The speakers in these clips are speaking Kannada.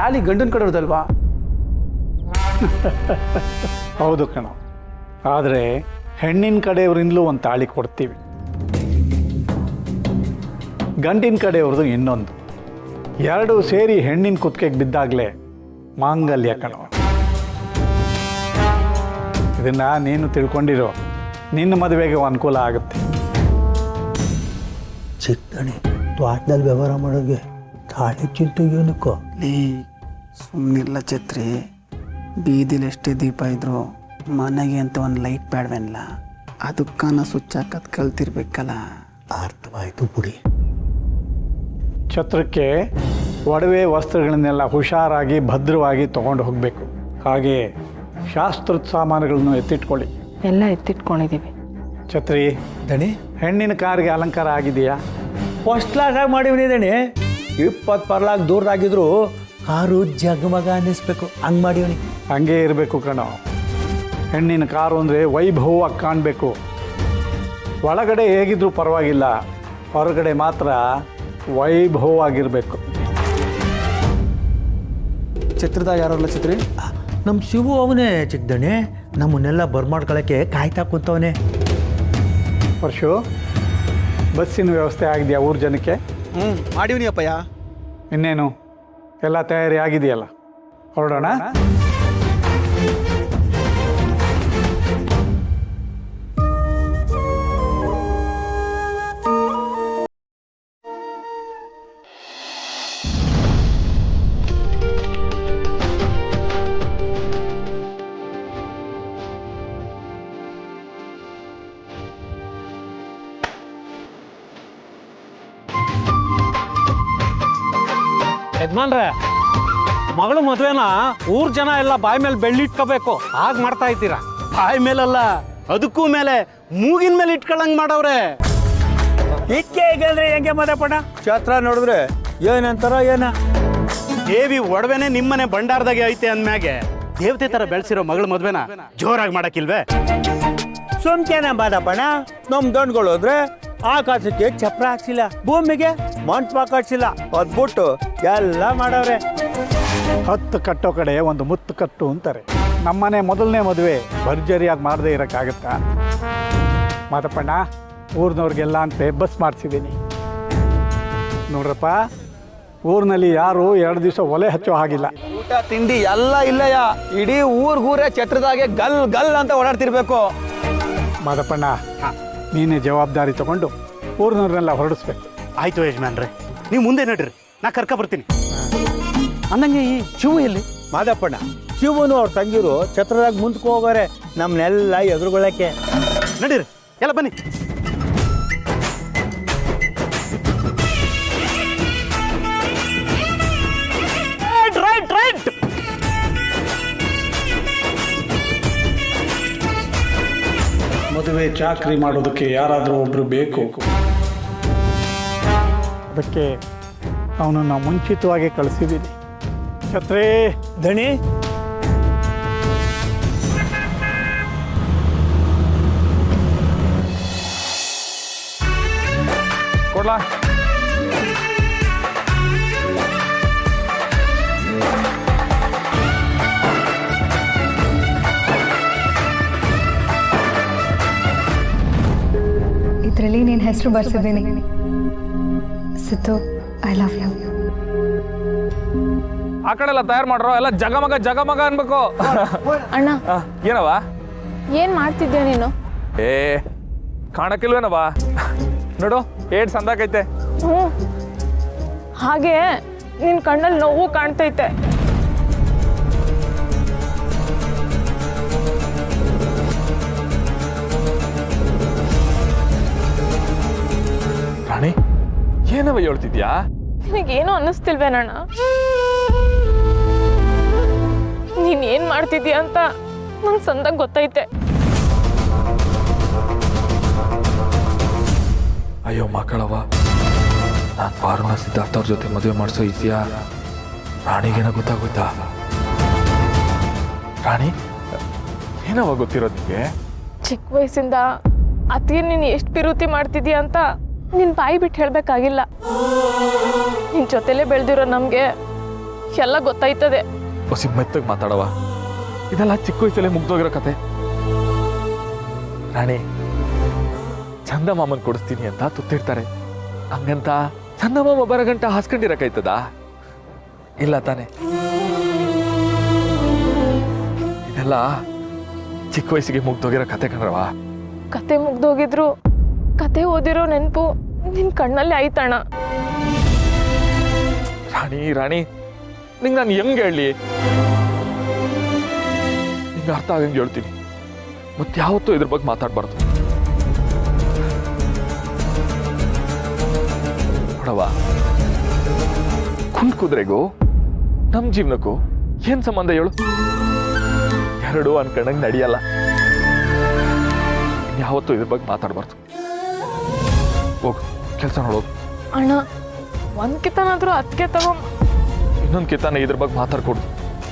ತಾಳಿ ಗಂಡನ ಕಡೆಯವ್ರದಲ್ವಾ? ಹೌದು ಕಣ, ಆದರೆ ಹೆಣ್ಣಿನ ಕಡೆಯವರಿಂದಲೂ ಒಂದು ತಾಳಿ ಕೊಡ್ತೀವಿ, ಗಂಡಿನ ಕಡೆಯವ್ರದ್ದು ಇನ್ನೊಂದು. ಎರಡೂ ಸೇರಿ ಹೆಣ್ಣಿನ ಕುತ್ತಿಗೆಗೆ ಬಿದ್ದಾಗಲೇ ಮಾಂಗಲ್ಯ ಕಣ. ಇದನ್ನ ನೀನು ತಿಳ್ಕೊಂಡಿರೋ, ನಿನ್ನ ಮದುವೆಗೆ ಅನುಕೂಲ ಆಗುತ್ತೆ. ಚಿಕ್ಕಣಿ ತ್ವಾಟದಲ್ಲಿ ವ್ಯವಹಾರ ಮಾಡೋಗೆ ತಾಳಿ ಚಿಂತೆ ಏನಕ್ಕೋ? ಲೀ ಸುಮ್ಮನಿಲ್ಲ ಛತ್ರಿ, ಬೀದಿಲಿ ಎಷ್ಟೇ ದೀಪ ಇದ್ರು ಮನೆಗೆ ಅಂತ ಒಂದು ಲೈಟ್ ಬೇಡವೆಲ್ಲ, ಅದಕ್ಕನ ಸ್ವಿಚ್ ಹಾಕೋದು ಕಲ್ತಿರ್ಬೇಕಲ್ಲ. ಅರ್ಥವಾಯ್ತು ಬಿಡಿ. ಛತ್ರಕ್ಕೆ ಒಡವೆ ವಸ್ತ್ರಗಳನ್ನೆಲ್ಲ ಹುಷಾರಾಗಿ ಭದ್ರವಾಗಿ ತೊಗೊಂಡು ಹೋಗಬೇಕು. ಹಾಗೆ ಶಾಸ್ತ್ರದ ಸಾಮಾನುಗಳನ್ನು ಎತ್ತಿಟ್ಕೊಳ್ಳಿ. ಎಲ್ಲ ಎತ್ತಿಟ್ಕೊಂಡಿದ್ದೀವಿ. ಛತ್ರಿ, ದಣಿ ಹೆಣ್ಣಿನ ಕಾರಿಗೆ ಅಲಂಕಾರ ಆಗಿದೆಯಾ? ಫಸ್ಟ್ಲಾಗಾಗಿ ಮಾಡಿವ್ನಿ ದಣಿ. 20 ಪರ್ಲಾಗ್ ದೂರದಾಗಿದ್ರು ಕಾರು ಜಗಮಗ ಅನ್ನಿಸ್ಬೇಕು, ಹಂಗೆ ಮಾಡಿವ್ನಿ. ಹಂಗೆ ಇರಬೇಕು ಕಣೋ. ಹೆಣ್ಣಿನ ಕಾರು ಅಂದರೆ ವೈಭವವಾಗಿ ಕಾಣಬೇಕು. ಒಳಗಡೆ ಹೇಗಿದ್ರೂ ಪರವಾಗಿಲ್ಲ, ಹೊರಗಡೆ ಮಾತ್ರ ವೈಭವವಾಗಿರಬೇಕು. ಚಿತ್ರದ ಯಾರಲ್ಲ ಛತ್ರಿ? ನಮ್ಮ ಶಿವು ಅವನೇ ಚಿಕ್ಕದಣಿ, ನಮ್ಮನ್ನೆಲ್ಲ ಬರ್ಮಾಡ್ಕೊಳ್ಳೋಕ್ಕೆ ಕಾಯ್ತಾ ಕುಂತವನೇ. ಪರಶು, ಬಸ್ಸಿನ ವ್ಯವಸ್ಥೆ ಆಗಿದೆಯಾ ಊರು ಜನಕ್ಕೆ? ಮಾಡಿವ್ನಿ ಅಪ್ಪಯ್ಯ. ಇನ್ನೇನು ಎಲ್ಲ ತಯಾರಿ ಆಗಿದೆಯಲ್ಲ, ಹೊರಡೋಣ. ಯಜಮಾನ್ರೆ, ಮಗಳು ಮದುವೆನ ಊರ್ ಜನ ಎಲ್ಲ ಬಾಯಿ ಮೇಲೆ ಬೆಳ್ಳಿಟ್ಕೋಬೇಕು, ಹಾಗೆ ಮಾಡ್ತಾ ಇದ್ದೀರಾ? ಬಾಯಿ ಮೇಲಲ್ಲ, ಅದಕ್ಕೂ ಮೇಲೆ ಮೂಗಿನ ಮೇಲೆ ಇಟ್ಕೊಳ್ಳಂಗ್ ಮಾಡವ್ರೆ. ಇಕ್ಕೆ ಹೇಗಂದ್ರೆ ಹೆಂಗೆ ಮದಪಣ ಛತ್ರ ನೋಡಿದ್ರೆ ಏನಂತಾರ ಏನ? ದೇವಿ ಒಡವೆನೆ ನಿಮ್ಮನೆ ಭಂಡಾರದಾಗೆ ಐತೆ ಅಂದ್ಮ್ಯಾಗೆ ದೇವತೆ ತರ ಬೆಳೆಸಿರೋ ಮಗಳ ಮದುವೆನ ಜೋರಾಗಿ ಮಾಡಕ್ಕಿಲ್ವೇ? ಸೋಮ್ಕೇನ ಬಾದಪ್ಪಣ, ನಮ್ ದೊಡ್ಗಳು ಹೋದ್ರೆ ಆಕಾಶಕ್ಕೆ ಚಪ್ರ ಹಾಕ್ಸಿಲ್ಲ, ಭೂಮಿಗೆ ಮಂಟಪ ಕಟ್ಸಿಲ್ಲ, ಅದ್ಬಿಟ್ಟು ಎಲ್ಲ ಮಾಡವ್ರೆ. 10 ಕಟ್ಟೋ ಕಡೆ ಒಂದು ಮುತ್ತು ಕಟ್ಟು ಅಂತಾರೆ. ನಮ್ಮನೆ ಮೊದಲನೇ ಮದುವೆ ಭರ್ಜರಿಯಾಗಿ ಮಾಡದೇ ಇರೋಕ್ಕಾಗತ್ತಾ? ಮಾದಪ್ಪಣ್ಣ, ಊರಿನವ್ರಿಗೆಲ್ಲ ಅಂತ ಬಸ್ ಮಾಡಿಸಿದ್ದೀನಿ. ನೋಡ್ರಪ್ಪ, ಊರಿನಲ್ಲಿ ಯಾರು 2 ದಿವಸ ಒಲೆ ಹಚ್ಚೋ ಹಾಗಿಲ್ಲ. ಊಟ ತಿಂಡಿ ಎಲ್ಲ ಇಲ್ಲಯ್ಯ, ಇಡೀ ಊರ್ಗೂರೇ ಛತ್ರದಾಗೆ ಗಲ್ ಗಲ್ ಅಂತ ಓಡಾಡ್ತಿರ್ಬೇಕು. ಮಾದಪ್ಪಣ್ಣ, ನೀನೇ ಜವಾಬ್ದಾರಿ ತಗೊಂಡು ಊರಿನವ್ರನ್ನೆಲ್ಲ ಹೊರಡಿಸ್ಬೇಕು. ಆಯ್ತು ಯಜಮಾನ್ರೆ, ನೀವು ಮುಂದೆ ನಡ್ರಿ, ನಾ ಕರ್ಕ ಬರ್ತೀನಿ. ಅಂದಂಗೆ ಈ ಶಿವು ಎಲ್ಲಿ? ಮಾದಪ್ಪಣ್ಣ, ಶಿವನು ಅವ್ರ ತಂಗಿರು ಛತ್ರದಾಗ ಮುಂದಕ್ಕೆ ಹೋಗೋರೆ ನಮ್ಮನ್ನೆಲ್ಲ ಎದುರುಗೊಳ್ಳಕ್ಕೆ. ನಡೀರಿ, ಎಲ್ಲ ಬನ್ನಿ. Right right. ಮದುವೆ ಚಾಕ್ರಿ ಮಾಡೋದಕ್ಕೆ ಯಾರಾದರೂ ಒಬ್ಬರು ಬೇಕು. ಅದಕ್ಕೆ ಅವನನ್ನು ಮುಂಚಿತವಾಗಿ ಕಳಿಸಿದ್ದೀನಿ. ಛತ್ರೇ, ದಣಿ ಕೊಡ್ಲಾ? ಇದರಲ್ಲಿ ನಿನ್ನ ಹೆಸರು ಬರ್ಸಿದ್ದೀನಿ. Siddu, I love you. ಆ ಕಡೆ ಎಲ್ಲ ತಯಾರು ಮಾಡ್ರೋ, ಎಲ್ಲ ಜಗಮಗ ಜಗಮಗ ಅನ್ಬೇಕು. ಅಣ್ಣ, ಏನವ? ಏನ್ ಮಾಡ್ತಿದ್ಯಾ ನೀನು? ಏ, ಕಾಣಕ್ಕಿಲ್ವೇನವ? ನೋಡು, ಏಟ್ ಸಂದಾಕೈತೆ. ಹ್ಞೂ, ಹಾಗೆ ನಿನ್ ಕಣ್ಣಲ್ಲಿ ನೋವು ಕಾಣ್ತೈತೆ. ರಾಣಿ, ಏನವ ಹೇಳ್ತಿದ್ಯಾ? ನಿನಗೇನು ಅನ್ನಿಸ್ತಿಲ್ವೇನಣ್ಣ? ನೀನ್ ಏನ್ ಮಾಡ್ತಿದ್ಯಾ ಅಂತ ನಂಗೆ ಸಂದಾಗ ಗೊತ್ತೈತೆ. ಅಯ್ಯೋ ಮಕ್ಕಳವ, ನಾನು ಪಾರುಣ ಸಿದ್ಧಾರ್ಥ ಅವ್ರ ಜೊತೆ ಮದುವೆ ಮಾಡಿಸೋ ಇದೆಯಾ? ರಾಣಿಗೇನ ಗೊತ್ತಾಗೋಯ್ತಾ? ರಾಣಿ, ಏನವ ಗೊತ್ತಿರೋದು ನಿಮಗೆ? ಚಿಕ್ಕ ವಯಸ್ಸಿಂದ ಅತ್ತಿಗೆ ನೀನು ಎಷ್ಟು ಪಿರುತಿ ಮಾಡ್ತಿದ್ಯಾ ಅಂತ ನಿನ್ ಬಾಯಿ ಬಿಟ್ಟು ಹೇಳ್ಬೇಕಾಗಿಲ್ಲ. ನಿನ್ ಜೊತೆಲೇ ಬೆಳೆದಿರೋ ನಮ್ಗೆ ಎಲ್ಲ ಗೊತ್ತಾಯ್ತದೆ. ಹೊಸಿ ಮೆತ್ತಗೆ ಮಾತಾಡವ, ಇದೆಲ್ಲ ಚಿಕ್ಕ ವಯಸ್ಸಲ್ಲೇ ಮುಗ್ದೋಗಿರೋ ಕತೆ. ರಾಣಿ, ಚಂದ ಮಾಮನ್ ಕೊಡಿಸ್ತೀನಿ ಅಂತ ತುತ್ತಿಡ್ತಾರೆ, ಹಂಗಂತ ಚಂದ ಮಾಮ ಬರಗಂಟ ಹಾಸ್ಕೊಂಡಿರಕಾಯ್ತದ? ಇಲ್ಲ ತಾನೆ. ಇದೆಲ್ಲ ಚಿಕ್ಕ ವಯಸ್ಸಿಗೆ ಮುಗ್ದೋಗಿರೋ ಕತೆ ಕಣ್ರವ. ಕತೆ ಮುಗ್ದೋಗಿದ್ರು ಕತೆ ಓದಿರೋ ನೆನಪು ನಿನ್ ಕಣ್ಣಲ್ಲಿ ಆಯ್ತಣ್ಣ. ರಾಣಿ ರಾಣಿ, ನಿಂಗೆ ನಾನು ಹೆಂಗೆ ಹೇಳಿ? ನಿಂಗೆ ಅರ್ಥ ಆಗಂಗೆ ಹೇಳ್ತೀನಿ, ಮತ್ತೆ ಯಾವತ್ತೂ ಇದ್ರ ಬಗ್ಗೆ ಮಾತಾಡಬಾರ್ದು. ನೋಡವ, ಕುಂದ್ಕುದ್ರೆಗೂ ನಮ್ಮ ಜೀವನಕ್ಕೂ ಏನ್ ಸಂಬಂಧ ಹೇಳು? ಎರಡು ಅನ್ಕೊಂಡಂಗೆ ನಡೆಯಲ್ಲ. ಯಾವತ್ತೂ ಇದ್ರ ಬಗ್ಗೆ ಮಾತಾಡಬಾರ್ದು. ಹೋಗು, ಕೆಲಸ ನೋಡೋದು. ಅಣ್ಣ, ಒಂದ್ ಕಿತನಾದ್ರೂ ಅದಕ್ಕೆ ತಗೋ. ಇನ್ನೊಂದು ಕಿತಾನೆ ಇದ್ರ ಬಗ್ಗೆ ಮಾತಾಡ್ಕೊಡು.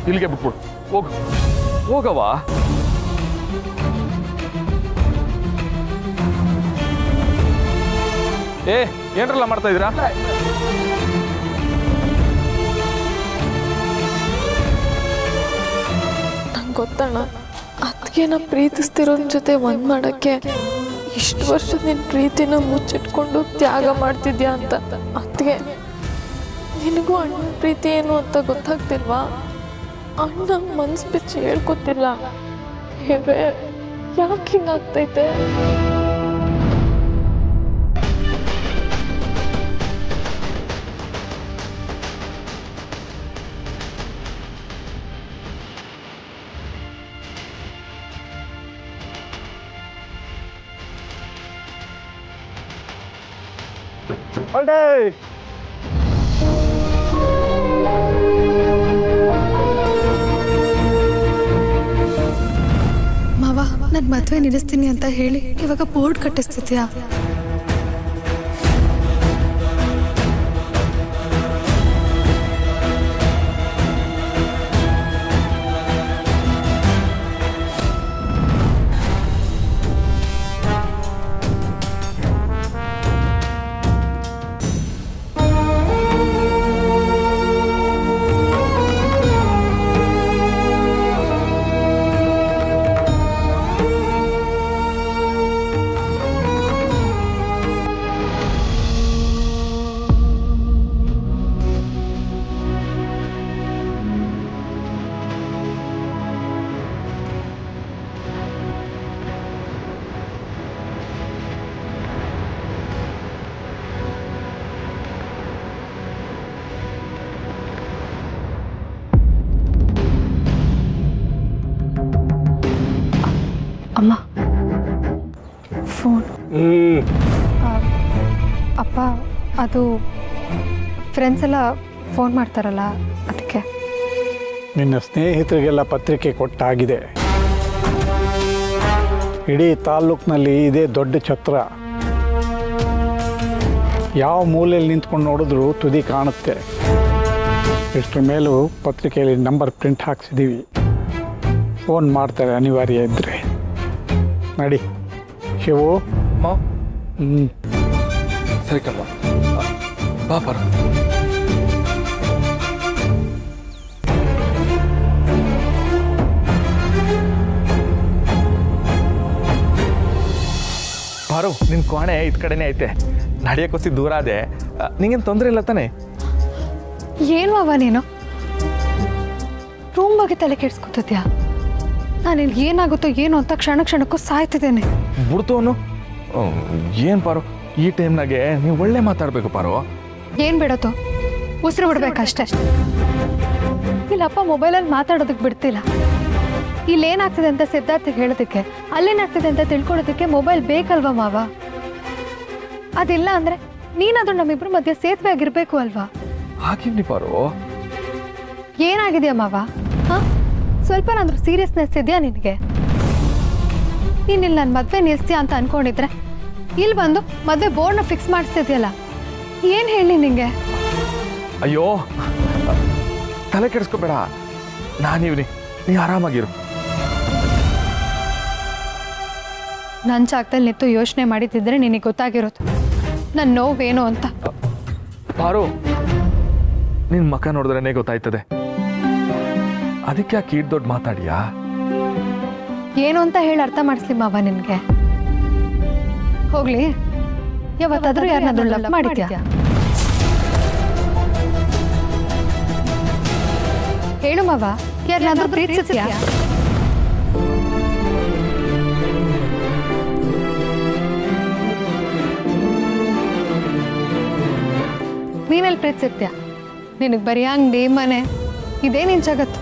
ಇಲ್ಲಿಗೆ ಬಿಟ್ಬಿಡು. ಹೋಗು, ಹೋಗವ. ಏನ್ರಲ್ಲ ಮಾಡ್ತಾ ಇದ್ದೀರಾ? ನಂಗೆ ಗೊತ್ತಣ್ಣ, ಅದಕ್ಕೆ ನಾ ಪ್ರೀತಿಸ್ತಿರೋನ್ ಜೊತೆ ಒಂದ್ ಮಾಡಕ್ಕೆ ಇಷ್ಟು ವರ್ಷ ನಿನ್ ಪ್ರೀತಿನ ಮುಚ್ಚಿಟ್ಕೊಂಡು ತ್ಯಾಗ ಮಾಡ್ತಿದ್ಯಾ ಅಂತ. ಅದಕ್ಕೆ ನಿನಗೂ ಅಣ್ಣನ ಪ್ರೀತಿ ಏನು ಅಂತ ಗೊತ್ತಾಗ್ತಿಲ್ವಾ? ಅಣ್ಣ ಮನ್ಸು ಬಿಚ್ಚಿ ಹೇಳ್ಕೊತಿಲ್ಲ. ಯಾಕೆ ಹಿಂಗಾಗ್ತೈತೆ? ಮಾವ, ನನ್ನ ಮದುವೆ ನಿಲ್ಲಿಸ್ತೀನಿ ಅಂತ ಹೇಳಿ ಇವಾಗ ಬೋರ್ಡ್ ಕಟ್ಟಿಸ್ತಿದ್ಯಾ? ಅಮ್ಮ, ಫೋನ್. ಅಪ್ಪ, ಅದು ಫ್ರೆಂಡ್ಸ್ ಎಲ್ಲ ಫೋನ್ ಮಾಡ್ತಾರಲ್ಲ, ಅದಕ್ಕೆ. ನಿನ್ನ ಸ್ನೇಹಿತರಿಗೆಲ್ಲ ಪತ್ರಿಕೆ ಕೊಟ್ಟಾಗಿದೆ. ಇಡೀ ತಾಲ್ಲೂಕಿನಲ್ಲಿ ಇದೇ ದೊಡ್ಡ ಛತ್ರ. ಯಾವ ಮೂಲೆಯಲ್ಲಿ ನಿಂತ್ಕೊಂಡು ನೋಡಿದ್ರು ತುದಿ ಕಾಣುತ್ತೆ. ಇಷ್ಟರ ಮೇಲೂ ಪತ್ರಿಕೆಯಲ್ಲಿ ನಂಬರ್ ಪ್ರಿಂಟ್ ಹಾಕ್ಸಿದ್ದೀವಿ. ಫೋನ್ ಮಾಡ್ತಾರೆ ಅನಿವಾರ್ಯ ಇದ್ದರೆ. ನಡಿ ಶಿವು. ಸರಿ ಕಲ್ವ, ಬಾ ಬರ. ಬಾರು, ನಿನ್ ಕೋಣೆ ಇದ್ ಕಡೆನೇ ಐತೆ. ನಡೆಯಕ್ಕೋಸಿ ದೂರ ಅದೇ, ನಿಂಗೇನು ತೊಂದರೆ ಇಲ್ಲ ತಾನೆ? ಏನು ಮಾವ ನೀನು ರೂಮ್ ಬಗ್ಗೆ ತಲೆ ಕೆಡ್ಸ್ಕೊತಿದ್ಯಾ? ನಾನು ಇಲ್ಲಿ ಏನಾಗುತ್ತೋ ಏನು ಅಂತ ಕ್ಷಣಕ್ಕೂ ಸಾಯ್ತಿದ್ದೇನೆ. ಬಿಡ್ತವನು ಏನು ಪಾರು, ಈ ಟೈಮ್ನಾಗೆ ನೀವು ಒಳ್ಳೆ ಮಾತಾಡಬೇಕು ಪಾರು. ಏನು ಬಿಡೋದು, ಉಸಿರು ಬಿಡ್ಬೇಕಷ್ಟೇ. ಇಲ್ಲಪ್ಪ ಮೊಬೈಲಲ್ಲಿ ಮಾತಾಡೋದಕ್ಕೆ ಬಿಡ್ತಿಲ್ಲ. ಇಲ್ಲೇನಾಗ್ತಿದೆ ಅಂತ ಸಿದ್ಧಾರ್ಥಿಗೆ ಹೇಳೋದಕ್ಕೆ, ಅಲ್ಲೇನಾಗ್ತಿದೆ ಅಂತ ತಿಳ್ಕೊಳ್ಳೋದಕ್ಕೆ ಮೊಬೈಲ್ ಬೇಕಲ್ವಾ ಮಾವ? ಅದಿಲ್ಲ ಅಂದರೆ ನೀನಾದ್ರೂ ನಮ್ಮಿಬ್ರು ಮಧ್ಯೆ ಸೇತುವೆ ಆಗಿರ್ಬೇಕು ಅಲ್ವಾ? ಹಾಕಿವ್ನಿ ಪಾರು. ಏನಾಗಿದೆಯಾ ಮಾವ? ಹಾಂ, ಸ್ವಲ್ಪನಾದ್ರೂ ಸೀರಿಯಸ್ನೆಸ್ ಇದೆಯಾ ನಿನಗೆ? ನೀನಿಲ್ಲಿ ನನ್ನ ಮದುವೆ ನಿಲ್ಲಿಸ್ತೀಯ ಅಂತ ಅನ್ಕೊಂಡಿದ್ರೆ ಇಲ್ಲಿ ಬಂದು ಮದುವೆ ಬೋರ್ಡ್ನ ಫಿಕ್ಸ್ ಮಾಡಿಸ್ತಿದ್ಯಲ್ಲ, ಏನು ಹೇಳಿ ನಿಂಗೆ? ಅಯ್ಯೋ, ತಲೆ ಕೆಡಿಸ್ಕೋಬೇಡ, ನಾನಿವ್ನಿ, ನೀ ಆರಾಮಾಗಿರು. ನನ್ನ ಜಾಗದಲ್ಲಿ ನಿಂತು ಯೋಚನೆ ಮಾಡಿದ್ದಿದ್ರೆ ನಿನಗೆ ಗೊತ್ತಾಗಿರೋದು ನನ್ನ ನೋವೇನು ಅಂತ. ಪಾರು, ನಿನ್ ಮಕ್ಕ ನೋಡಿದ್ರೇನೆ ಗೊತ್ತಾಯ್ತದೆ. ಅದಕ್ಕೆ ಆ ಕೀಡ್ ದೊಡ್ಡ ಮಾತಾಡಿಯಾ? ಏನು ಅಂತ ಹೇಳಿ ಅರ್ಥ ಮಾಡಿಸ್ಲಿ ಮಾವ ನಿನ್ಗೆ. ಹೋಗ್ಲಿ, ಯಾವತ್ತಾದ್ರೂ ಯಾರನ್ನಾದ್ರೂ ಲವ್ ಮಾಡಿದ್ಯಾ? ಹೇಳು ಮಾವ, ಯಾರನ್ನಾದ್ರೂ ಪ್ರೀತಿಸಿದ್ಯಾ? ನೀನಲ್ಲಿ ಪ್ರೀತಿಸಿದ್ಯಾ? ನಿನಗೆ ಬರೀ ಅಂಗಡಿ ಮನೆ ಇದೇ ನಿನ್ ಜಗತ್ತು.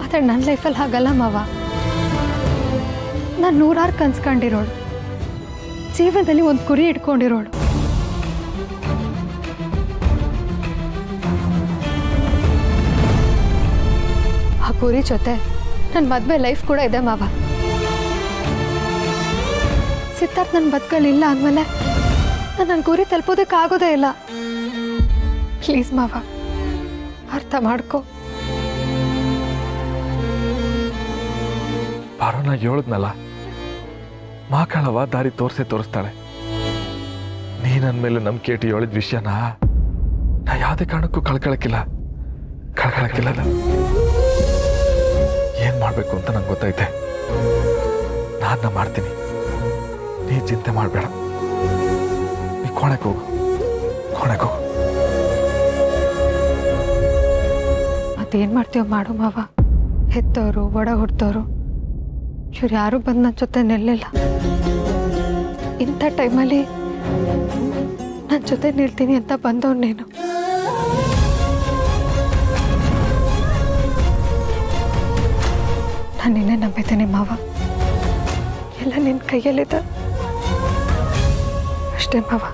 ಆದ್ರೆ ನನ್ನ ಲೈಫಲ್ಲಿ ಹಾಗಲ್ಲ ಮಾವ. ನಾನು 100 ಕನ್ಸ್ಕೊಂಡಿರೋಳು, ಜೀವನದಲ್ಲಿ ಒಂದು ಗುರಿ ಇಟ್ಕೊಂಡಿರೋಳು. ಆ ಗುರಿ ಜೊತೆ ನನ್ನ ಮದುವೆ ಲೈಫ್ ಕೂಡ ಇದೆ ಮಾವ. ಸಿದ್ಧಾರ್ಥ್ ನನ್ನ ಬದುಕಲ್ಲಿ ಇಲ್ಲ ಅಂದಮೇಲೆ ನಾನು ನನ್ನ ಗುರಿ ತಲುಪೋದಕ್ಕಾಗೋದೇ ಇಲ್ಲ. ಪ್ಲೀಸ್ ಮಾವ, ಅರ್ಥ ಮಾಡ್ಕೊ. ಪಾರೋನ ಹೇಳಿದ್ನಲ್ಲ, ಮಾಕಳವ ದಾರಿ ತೋರಿಸ್ತಾಳೆ. ನೀ ನನ್ನ ಮೇಲೆ ನಂಬಿಕೆ ಇಟ್ಟು ಹೇಳಿದ ವಿಷಯನ ನಾ ಯಾವುದೇ ಕಾರಣಕ್ಕೂ ಕಳ್ಕೊಳಕ್ಕಿಲ್ಲ. ಏನ್ ಮಾಡ್ಬೇಕು ಅಂತ ನಂಗೆ ಗೊತ್ತೈತೆ. ನಾನ್ನ ಮಾಡ್ತೀನಿ, ನೀ ಚಿಂತೆ ಮಾಡಬೇಡ. ನೀ ಕೋಣೆಗೆ ಹೋಗು. ಮತ್ತೇನ್ ಮಾಡ್ತೀವೋ ಮಾಡು ಮಾವ. ಹೆತ್ತವರು, ಒಡ ಹುಡ್ತವ್ರು ಇವ್ರು ಯಾರು ಬಂದು ನನ್ನ ಜೊತೆ ನಿಲ್ಲಿಲ್ಲ. ಇಂಥ ಟೈಮಲ್ಲಿ ನನ್ನ ಜೊತೆ ನಿಲ್ತೀನಿ ಅಂತ ಬಂದವ್ನು ನೀನು. ನಾನು ನಿನ್ನೆ ನಂಬಿದ್ದೀನಿ ಮಾವ. ಎಲ್ಲ ನಿನ್ನ ಕೈಯಲ್ಲಿದೆ ಅಷ್ಟೇ ಮಾವ.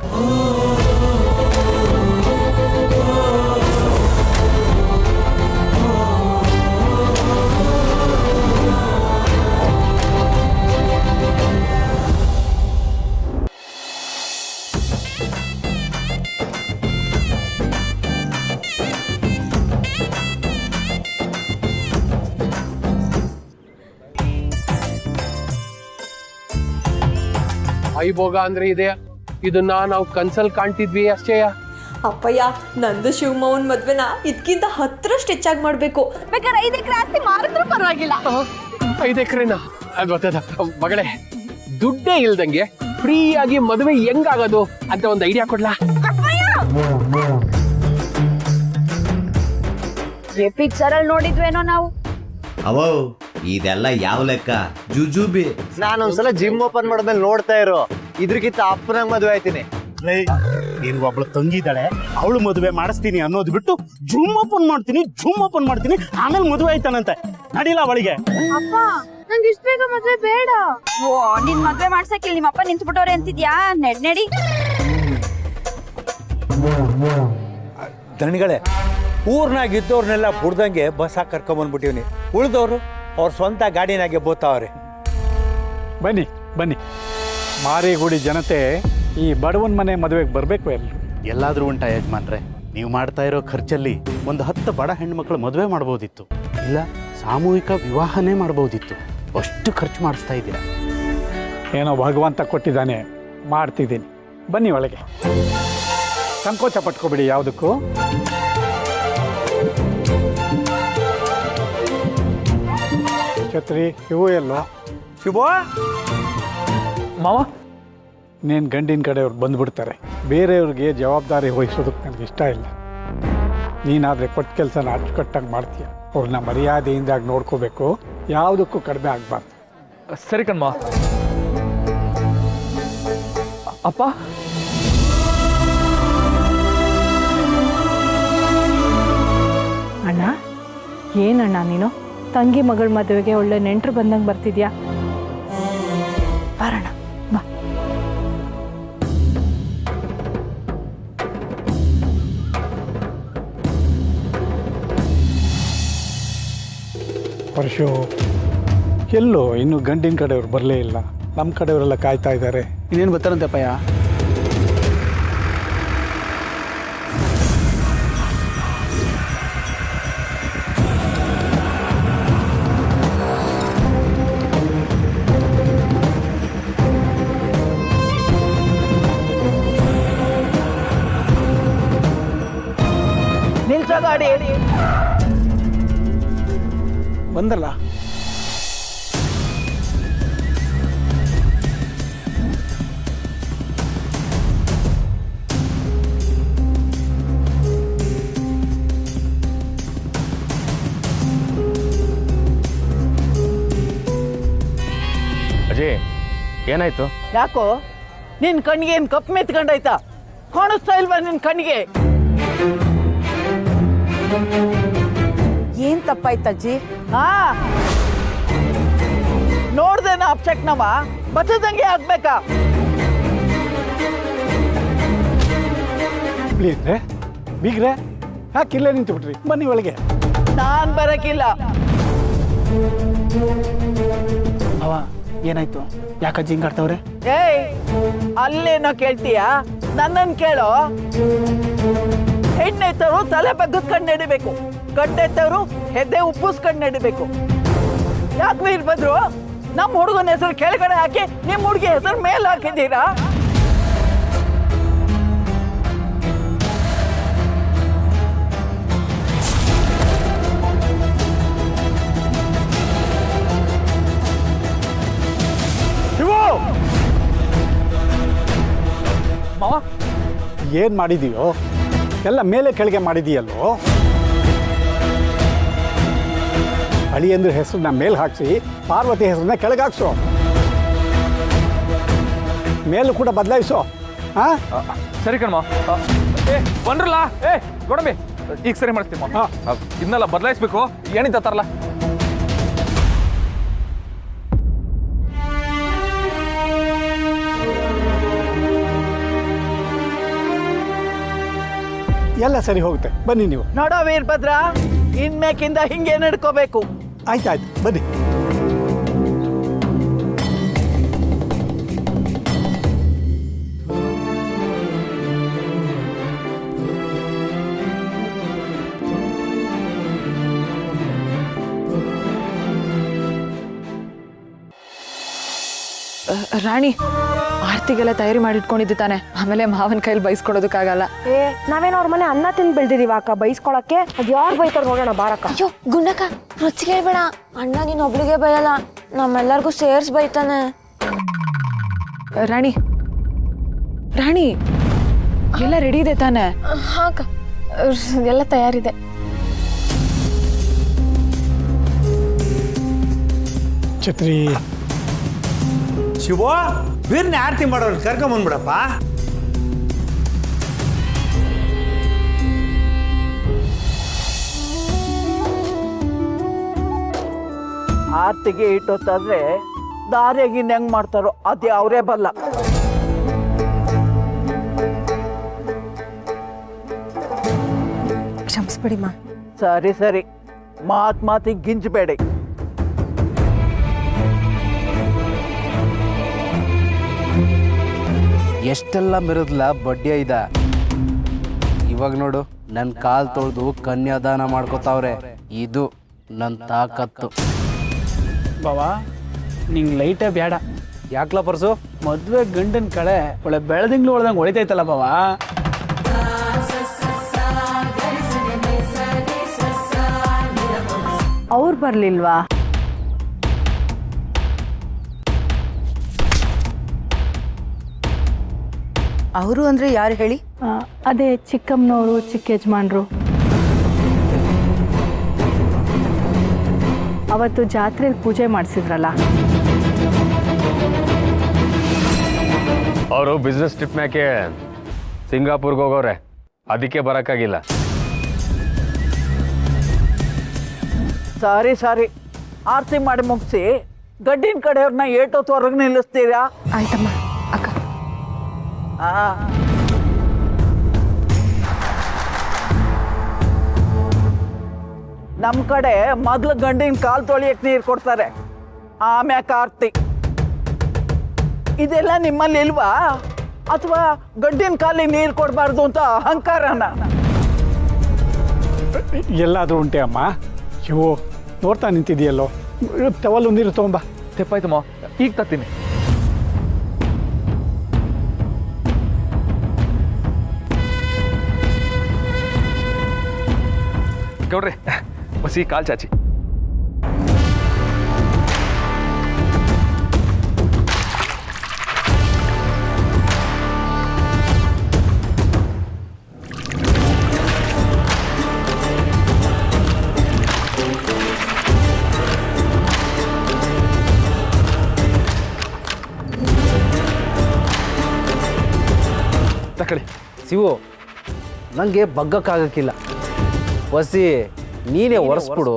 ಐಭೋಗ ಅಂದ್ರೆ ಇದೆ. ಇದನ್ನ ನಾವು ಕನ್ಸಲ್ ಕಾಣ್ತಿದ್ವಿ ಅಷ್ಟೇಯ. ಅಪ್ಪಯ್ಯ, ನಂದು ಶಿವಮೋಹನ್ ಮದ್ವೆನ ಇದಕ್ಕಿಂತ 10ರಷ್ಟು ಹೆಚ್ಚಾಗಿ ಮಾಡ್ಬೇಕು. ಬೇಕಾದ್ರೆ 5 ಎಕರೆ ಆಸ್ತಿ ಮಾರಿದ್ರೂ ಪರವಾಗಿಲ್ಲ. 5 ಎಕರೆನ ಗೊತ್ತದ ಮಗಳೇ. ದುಡ್ಡೇ ಇಲ್ದಂಗೆ ಫ್ರೀ ಆಗಿ ಮದುವೆ ಹೆಂಗಾಗೋದು ಅಂತ ಒಂದು ಐಡಿಯಾ ಕೊಡ್ಲಾ? ಪಿಕ್ಚರ್ ಅಲ್ಲಿ ನೋಡಿದ್ವೇನೋ ನಾವು. ಅವೋ ಇದೆಲ್ಲ ಯಾವ ಲೆಕ್ಕ ಜುಜುಬಿ. ನಾನೊಂದ್ಸಲ ಜಿಮ್ ಓಪನ್ ಮಾಡಿದ್ಮೇಲೆ ನೋಡ್ತಾ ಇರೋ. ಇದ್ರಕ್ಕಿಂತ ಅಪ್ಪನಂಗ್ ಮದುವೆ ಆಯ್ತೀನಿ. ನೀನು ಒಬ್ಳು ತಂಗಿದ್ದಾಳೆ, ಅವಳು ಮದುವೆ ಮಾಡಿಸ್ತೀನಿ ಅನ್ನೋದು ಬಿಟ್ಟು ಜುಮ್ ಓಪನ್ ಮಾಡ್ತೀನಿ ಆಮೇಲೆ ಮದುವೆ ಆಯ್ತಾನಂತೆ. ನಡಿಲ್ಲ ಅವಳಿಗೆ. ಅಪ್ಪ, ನಂಗೆ ಇಷ್ಟ ಬೇಗ ಮದ್ವೆ ಬೇಡ. ಓ, ನಿನ್ ಮದ್ವೆ ಮಾಡ್ಸಕ್ಕಿಲ್ಲ, ನಿಮ್ಮಪ್ಪ ನಿಂತ್ಬಿಟ್ಟವ್ರೆ ಅಂತಿದ್ಯಾ? ನಡಿ. ದಣಿಗಳೇ, ಊರ್ನಾಗ ಇದ್ದವ್ರನ್ನೆಲ್ಲ ಬುಡ್ದಂಗೆ ಬಸ್ ಹಾಕಿ ಕರ್ಕೊಂಬಂದ್ಬಿಟ್ಟಿವ್ನಿ. ಉಳಿದವರು ಅವ್ರ ಸ್ವಂತ ಗಾಡಿನಾಗೆ ಬೋತಾವ್ರೆ. ಬನ್ನಿ ಮಾರಿಗುಡಿ ಜನತೆ ಈ ಬಡವನ ಮನೆ ಮದುವೆಗೆ ಬರಬೇಕು. ಎಲ್ಲಾದ್ರೂ ಉಂಟಾ ಯಜಮಾನ್ರೆ? ನೀವು ಮಾಡ್ತಾ ಇರೋ ಖರ್ಚಲ್ಲಿ ಒಂದು 10 ಬಡ ಹೆಣ್ಮಕ್ಳು ಮದುವೆ ಮಾಡ್ಬೋದಿತ್ತು, ಇಲ್ಲ ಸಾಮೂಹಿಕ ವಿವಾಹನೇ ಮಾಡ್ಬೋದಿತ್ತು. ಅಷ್ಟು ಖರ್ಚು ಮಾಡಿಸ್ತಾ ಇದ್ದೀರಾ. ಏನೋ ಭಗವಂತ ಕೊಟ್ಟಿದ್ದಾನೆ, ಮಾಡ್ತಿದ್ದೀನಿ. ಬನ್ನಿ ಒಳಗೆ, ಸಂಕೋಚ ಪಟ್ಕೋಬಿಡಿ ಯಾವುದಕ್ಕೂ. ಛತ್ರಿ ಇವು ಎಲ್ಲೋ? ಶುಭ ಮಾವ, ನೀನು ಗಂಡಿನ ಕಡೆಯವ್ರು ಬಂದುಬಿಡ್ತಾರೆ. ಬೇರೆಯವ್ರಿಗೆ ಜವಾಬ್ದಾರಿ ವಹಿಸೋದಕ್ಕೆ ನನಗೆ ಇಷ್ಟ ಇಲ್ಲ. ನೀನಾದರೆ ಕೊಟ್ಟ ಕೆಲಸನ ಅಚ್ಚುಕಟ್ಟಾಗಿ ಮಾಡ್ತೀಯ. ಅವ್ರನ್ನ ಮರ್ಯಾದೆಯಿಂದ ನೋಡ್ಕೋಬೇಕು, ಯಾವುದಕ್ಕೂ ಕಡಿಮೆ ಆಗಬಾರ್ದು. ಸರಿ ಕಣ್ಮ. ಅಪ್ಪ, ಅಣ್ಣ, ಏನಣ್ಣ ನೀನು ತಂಗಿ ಮಗಳ ಮದುವೆಗೆ ಒಳ್ಳೆ ನೆಂಟರು ಬಂದಂಗೆ ಬರ್ತಿದ್ಯಾ? ಬರೋಣ ಬಾ. ಪರಶು ಎಲ್ಲೋ ಇನ್ನು ಗಂಡಿನ ಕಡೆಯವ್ರು ಬರಲೇ ಇಲ್ಲ. ನಮ್ಮ ಕಡೆಯವರೆಲ್ಲ ಕಾಯ್ತಾ ಇದ್ದಾರೆ. ಇನ್ನೇನು ಬರ್ತಾರಂತೆಪ್ಪಯ್ಯ? ಗಾಡಿ ಬಂದಲ್ಲ. ಅಜಯ್ ಏನಾಯ್ತು? ಯಾಕೋ ನಿನ್ ಕಣ್ಣಿಗೆ ಏನ್ ಕಪ್ ಮೆತ್ಕೊಂಡಾಯ್ತಾ? ಕಾಣಿಸ್ತಾ ಇಲ್ವಾ ನಿನ್ ಕಣ್ಣಿಗೆ? ಏನ್ ತಪ್ಪಾಯ್ತಜ್ಜಿ? ಹಾ ನೋಡ್ದೇನ ಅಪ್ಸೆಕ್ನವ ಬತ್ತದಂಗೆ ಆಗ್ಬೇಕಾ? ಪ್ಲೀಸ್ ಬೀಗ್ರೆ ಯಾಕೆ ಇಲ್ಲೇ ನಿಂತು ಬಿಟ್ರಿ? ಬನ್ನಿ ಒಳಗೆ. ನಾನ್ ಬರಕಿಲ್ಲ. ಅವ ಏನಾಯ್ತು? ಯಾಕಜ್ಜಿ ಹಿಂಗಾಡ್ತವ್ರೆ? ಏಯ್ ಅಲ್ಲೇನೋ ಕೇಳ್ತೀಯ? ನನ್ನನ್ ಕೇಳೋ. ಹೆಣ್ಣೆತ್ತವರು ತಲೆ ಬಗ್ಗಸ್ಕೊಂಡು ನಡಿಬೇಕು, ಗಡ್ಡೆತ್ತವರು ಹೆದ್ದೆ ಉಪ್ಪಿಸ್ಕೊಂಡು ನಡಿಬೇಕು. ಯಾಕೆ ವೀರಭದ್ರು ನಮ್ಮ ಹುಡುಗನ ಹೆಸರು ಕೆಳಗಡೆ ಹಾಕಿ ನಿಮ್ಮ ಹುಡುಗಿ ಹೆಸರು ಮೇಲೆ ಹಾಕಿದ್ದೀರಾ? ಮಾವ ಏನ್ ಮಾಡಿದೀಯೋ ಎಲ್ಲ ಮೇಲೆ ಕೆಳಗೆ ಮಾಡಿದೀಯಲ್ಲೋ. ಅಳಿಯಂದ್ರ ಹೆಸರನ್ನ ಮೇಲ್ ಹಾಕ್ಸಿ ಪಾರ್ವತಿ ಹೆಸರನ್ನ ಕೆಳಗೆ ಹಾಕ್ಸೋ. ಮೇಲೂ ಕೂಡ ಬದಲಾಯಿಸೋ. ಹಾ ಸರಿ ಕಣ್ಮ. ಬಂದ್ರಲ್ಲ ಗೋಡಂಬಿ ಈಗ ಸರಿ ಮಾಡಿಸ್ತೀವಿ. ಇದನ್ನೆಲ್ಲ ಬದಲಾಯಿಸ್ಬೇಕು. ಏನಿತ್ತ ತರಲ್ಲ. ಎಲ್ಲ ಸರಿ ಹೋಗುತ್ತೆ. ಬನ್ನಿ ನೀವು. ನೋಡೋ ವೀರಭದ್ರ, ಇನ್ಮೇಕಿಂದ ಹಿಂಗೆ ನಡ್ಕೋಬೇಕು. ಆಯ್ತಾಯ್ತು ಬನ್ನಿ. ರಾಣಿ, ಆರ್ತಿಗೆಲ್ಲ ತಯಾರಿ ಮಾಡಿಟ್ಕೊಂಡಿದ್ದು ತಾನೆ, ಆಮೇಲೆ ಮಾವನ ಕೈಲಿ ಬೈಸ್ಕೊಡೋದಕ್ಕಾಗಲ್ಲ. ನಾವೇನು ಅವ್ರ ಮನೆ ಅನ್ನ ತಿಂದು ಬೆಳ್ದಿದೀವ ಅಕ್ಕ, ಬೈಸ್ಕೊಳಕ್ಕೆ. ಅದು ಯಾರು ಬೈತಾರೆ ನೋಡೋಣ ಬಾರಕ್ಕ. ಅಯ್ಯೋ ಗುಂಡಕ್ಕ, ರುಚಿಗೆ ಹೇಳ್ಬೇಡ. ಅಣ್ಣ ನೀನು ಒಬ್ಳಿಗೆ ಬೈಯಲ್ಲ, ನಮ್ಮೆಲ್ಲರಿಗೂ ಸೇರ್ಸ್ ಬೈತಾನೆ. ರಾಣಿ ರಾಣಿ ಎಲ್ಲ ರೆಡಿ ಇದೆ ತಾನೆ? ಹಾಕ ಎಲ್ಲ ತಯಾರಿದೆ. ಛತ್ರಿ ಶಿವ ಬೀರ್ನ ಆರತಿ ಮಾಡೋರು ಕರ್ಕೊಂಬಂದ್ಬಿಡಪ್ಪ. ಆರ್ತಿಗೆ ಇಟ್ಟೊತ್ತಾದ್ರೆ ದಾರಿಯಾಗಿನ್ ಹೆಂಗ್ ಮಾಡ್ತಾರೋ ಅದೇ ಅವರೇ ಬಲ್ಲ. ಕ್ಷಮಿಸ್ಬಿಡಿ ಮಾ. ಸರಿ ಸರಿ, ಮಾತಿಗೆ ಗಿಂಜಬೇಡಿ. ಎಷ್ಟೆಲ್ಲ ಮಿರದ್ಲ ಬಡ್ಡಿ ಐದ. ಇವಾಗ ನೋಡು ನನ್ನ ಕಾಲ್ ತೊಳೆದು ಕನ್ಯಾದಾನ ಮಾಡ್ಕೋತಾವ್ರೆ. ಇದು ನನ್ನ ತಾಕತ್ತು. ಬಾವಾ ನಿಂಗೆ ಲೈಟೇ ಬೇಡ. ಯಾಕ್ಲ ಪರ್ಸು? ಮದ್ವೆ ಗಂಡನ ಕಳೆ ಒಳ್ಳೆ ಬೆಳೆದಿಂಗ್ಳು ಹೊಳ್ದಂಗೆ ಹೊಳಿತೈತಲ್ಲ ಬಾವಾ. ಅವ್ರು ಬರ್ಲಿಲ್ವಾ? ಅವರು ಅಂದ್ರೆ ಯಾರು ಹೇಳಿ? ಅದೇ ಚಿಕ್ಕಮ್ಮನವರು, ಚಿಕ್ಕ ಯಜಮಾನ್ರು. ಅವತ್ತು ಜಾತ್ರೆಯಲ್ಲಿ ಪೂಜೆ ಮಾಡಿಸಿದ್ರಲ್ಲ. ಅವರು ಬಿಸ್ನೆಸ್ ಟ್ರಿಪ್ ಮ್ಯಾಕೆ ಸಿಂಗಾಪುರ್ಗೆ ಹೋಗೋರೆ, ಅದಕ್ಕೆ ಬರೋಕ್ಕಾಗಿಲ್ಲ. ಸಾರಿ ಸಾರಿ, ಆರತಿ ಮಾಡಿ ಮುಗಿಸಿ ಗಡ್ಡಿನ ಕಡೆಯವ್ರನ್ನ ಏಟೊತ್ತವರೆಗೆ ನಿಲ್ಲಿಸ್ತೀರಾ? ಆಯ್ತಮ್ಮ ಅಕ್ಕ. ನಮ್ಮ ಕಡೆ ಮೊದ್ಲು ಗಂಡಿನ ಕಾಲು ತೊಳಿಯಕ್ಕೆ ನೀರು ಕೊಡ್ತಾರೆ, ಆಮ್ಯಾಕ ಆರ್ತಿ. ಇದೆಲ್ಲ ನಿಮ್ಮಲ್ಲಿ ಇಲ್ವಾ? ಅಥವಾ ಗಂಡಿನ ಕಾಲಿಗೆ ನೀರು ಕೊಡಬಾರ್ದು ಅಂತ ಅಹಂಕಾರನ? ಎಲ್ಲಾದರೂ ಉಂಟೆ ಅಮ್ಮ. ಶಿವು ನೋಡ್ತಾ ನಿಂತಿದೆಯಲ್ಲೋ, ಟವಲ್ಲು ನೀರು ತೊಗೊಂಬ. ತೆಪ್ಪಾಯ್ತಮ್ಮ, ಈಗ ತತ್ತೀನಿ. ಬಸಿ ಕಾಲ್ ಚಾಚಿ. ತಕಳಿ. ಶಿವು, ನನಗೆ ಬಗ್ಗಕ್ಕಾಗಕ್ಕಿಲ್ಲ. ವಸಿ ನೀನೇ ಒರೆಸ್ಬಿಡು.